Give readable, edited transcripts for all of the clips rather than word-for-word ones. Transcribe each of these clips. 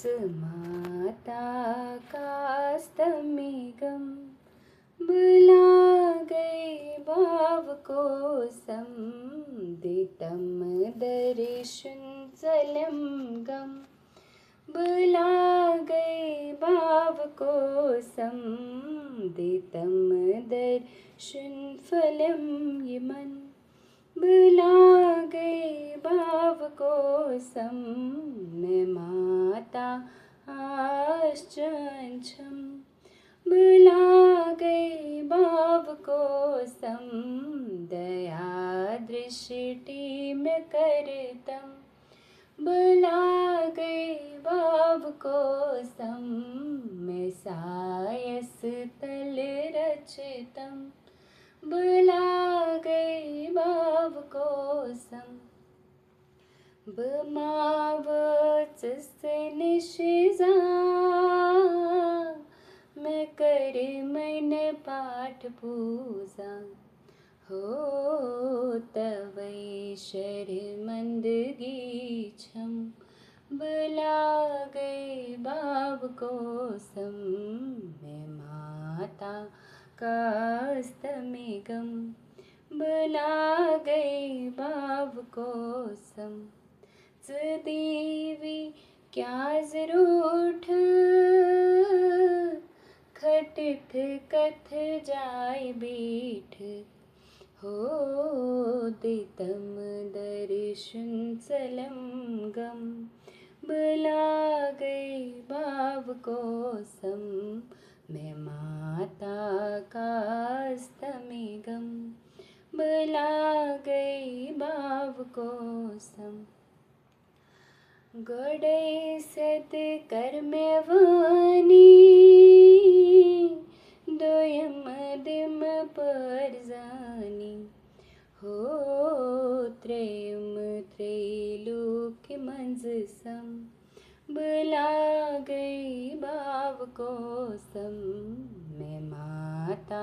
माता कास्तमेघम बुला गए भाव को संदितम दर्शन चलम गम बुला गए भाव को संदितम दर्शन फलम ये मन बुला गए भाव को मैं माता आश्चर्यम बुला गए भाव को दया दृष्टि में करतम बुला गए भाव को मैं सायस तल रचितम बुला गए भाव को बमावच से निशिजा मैं कर मन पाठ पूजा हो तवै शर्मंदगी छम बुला गए भाव को मैं माता कास्तमेघम बुला गए भाव को देवी क्या जरूठ खटित कथ जाय बीठ हो दितम दर्शन चलम गम बुला गए भाव को मैं माता कास्तमेघम बुला गए भाव को गड़े सत कर्मवानी दोयम दिम पर जानी हो त्रयम त्रैलोक मंज सम बुला गए भाव को मैं माता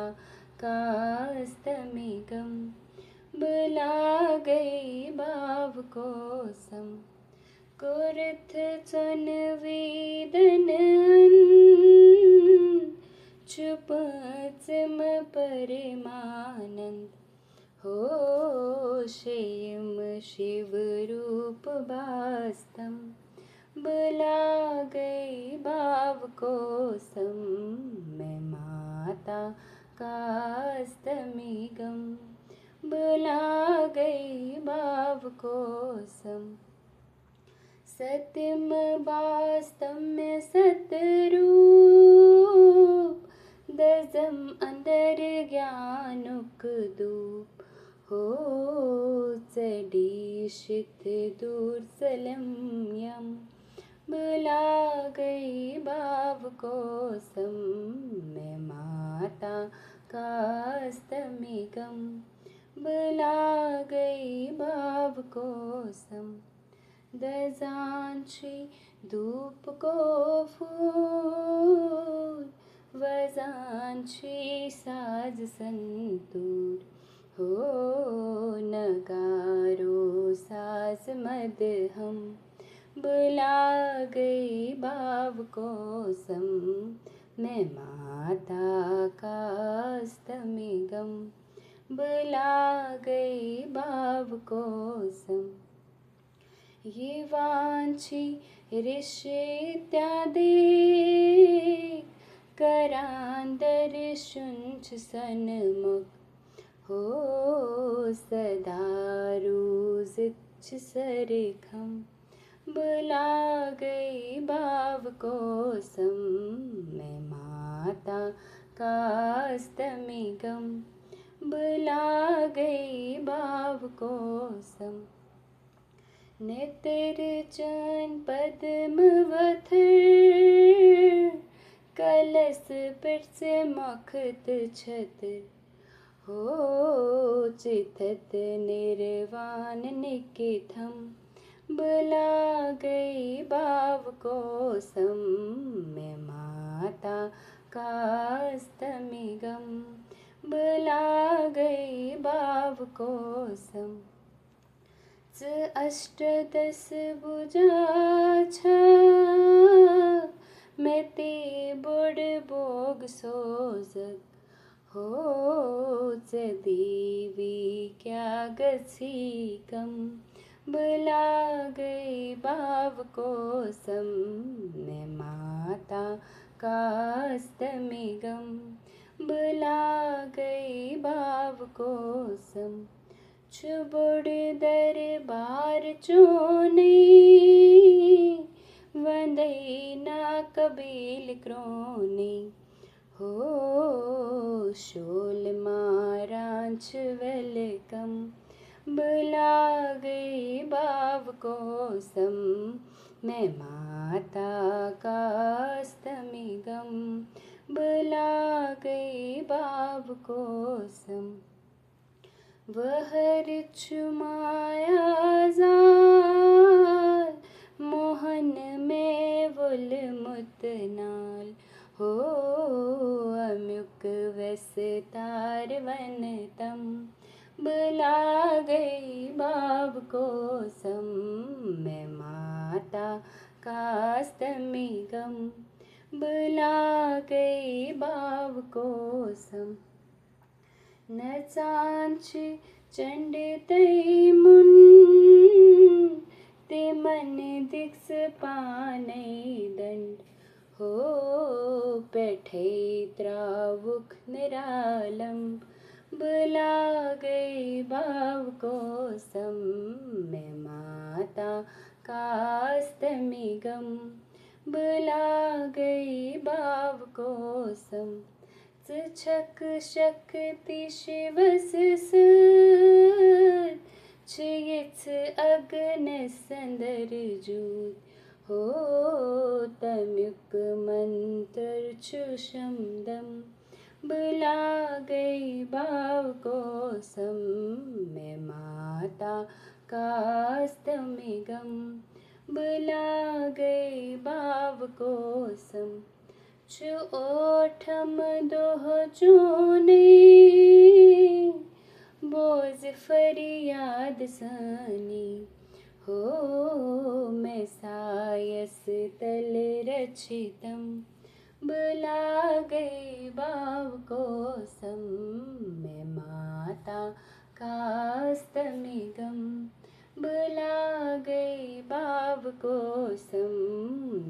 कास्तमेघम बुला गए भाव को कुरथ चन वेदन चुप चिम परमानंद हो शेम शिव रूप वास्तम बुला गए भाव को मैं माता कास्तमेघम बुला गए भाव को सत्यम वास्तव सतरूप दजम अंदर ज्ञानुक धूप हो चडीशित दूर सलम यम बुला गए भाव को मैं माता कास्तमेघम बुला गए भाव को दजांची धूप को फूल वजांची साज संतूर हो नगारो साज मद हम बुला गए भाव को मैं माता कास्तमेघम बुला गए भाव को ये वांछी ऋषि इत्यादि करांदर शुंच सन्मुख हो सदा रोजिच सरखम बुला गए भाव को मैं माता कास्तमेघम बुला गए भाव को नेत्रचन पद्मवथ कलश पिर्स मखत छत्र हो चितत निर्वाण निकेतम बुला गए भाव को मैं माता कास्तमेघम बुला गए भाव को अष्टदश भुजा सोजक हो देवी क्या गसी कम बुला गई बाव को सम मैं माता कास्तमी गम बुला गई बाव को सम चुबुड़ दरबार चोने वंदई ना कबील क्रोने हो शोल मारांच वेलकम बुला गई बाव को सम मैं माता कास्तमी गम बुला गई बाव को सम वहर चुमाया जाल मोहन में वुल मुतनाल हो अमुक वस तार वन तम बुला गई बाब को सम मैं माता कास्तमी गम बुला गई बाब को सम न चांच चंड तई मुन ते मन दिक्स पाने दंड हो बैठे त्रावुक निरालम बुला गई बाव को सम मैं माता कास्तमी गम बुला गई बाव को सम छक शक्ति शिवस छियच अग्न संदर जूत हो तमुक मंत्र चुषमदम बुला गई बाव को सम मैं माता कास्तमी गम बुला गई बाव को सम चु ओठम दोह चूने बोझ फरियाद सानी हो मैं सायस तल रचितम बुला गई बाव को सम मैं माता कास्तमी गम बुला गई बाव को सम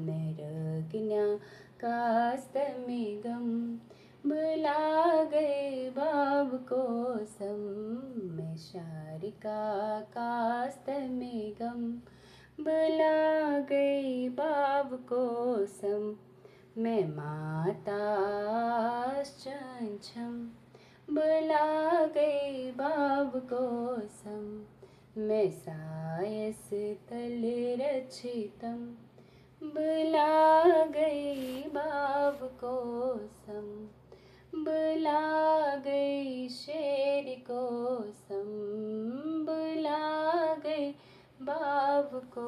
मैं रज्ञा कास्तमी गम बुला गई बाब को सम मैं शारिका कास्तमी गम बुला गई बाब को सम मैं माता चंचम बुला गई बाब को सम मैं सायस तल रचितम बुला गई बाव को सम बुला गई शेर को सम बुला गई बाव को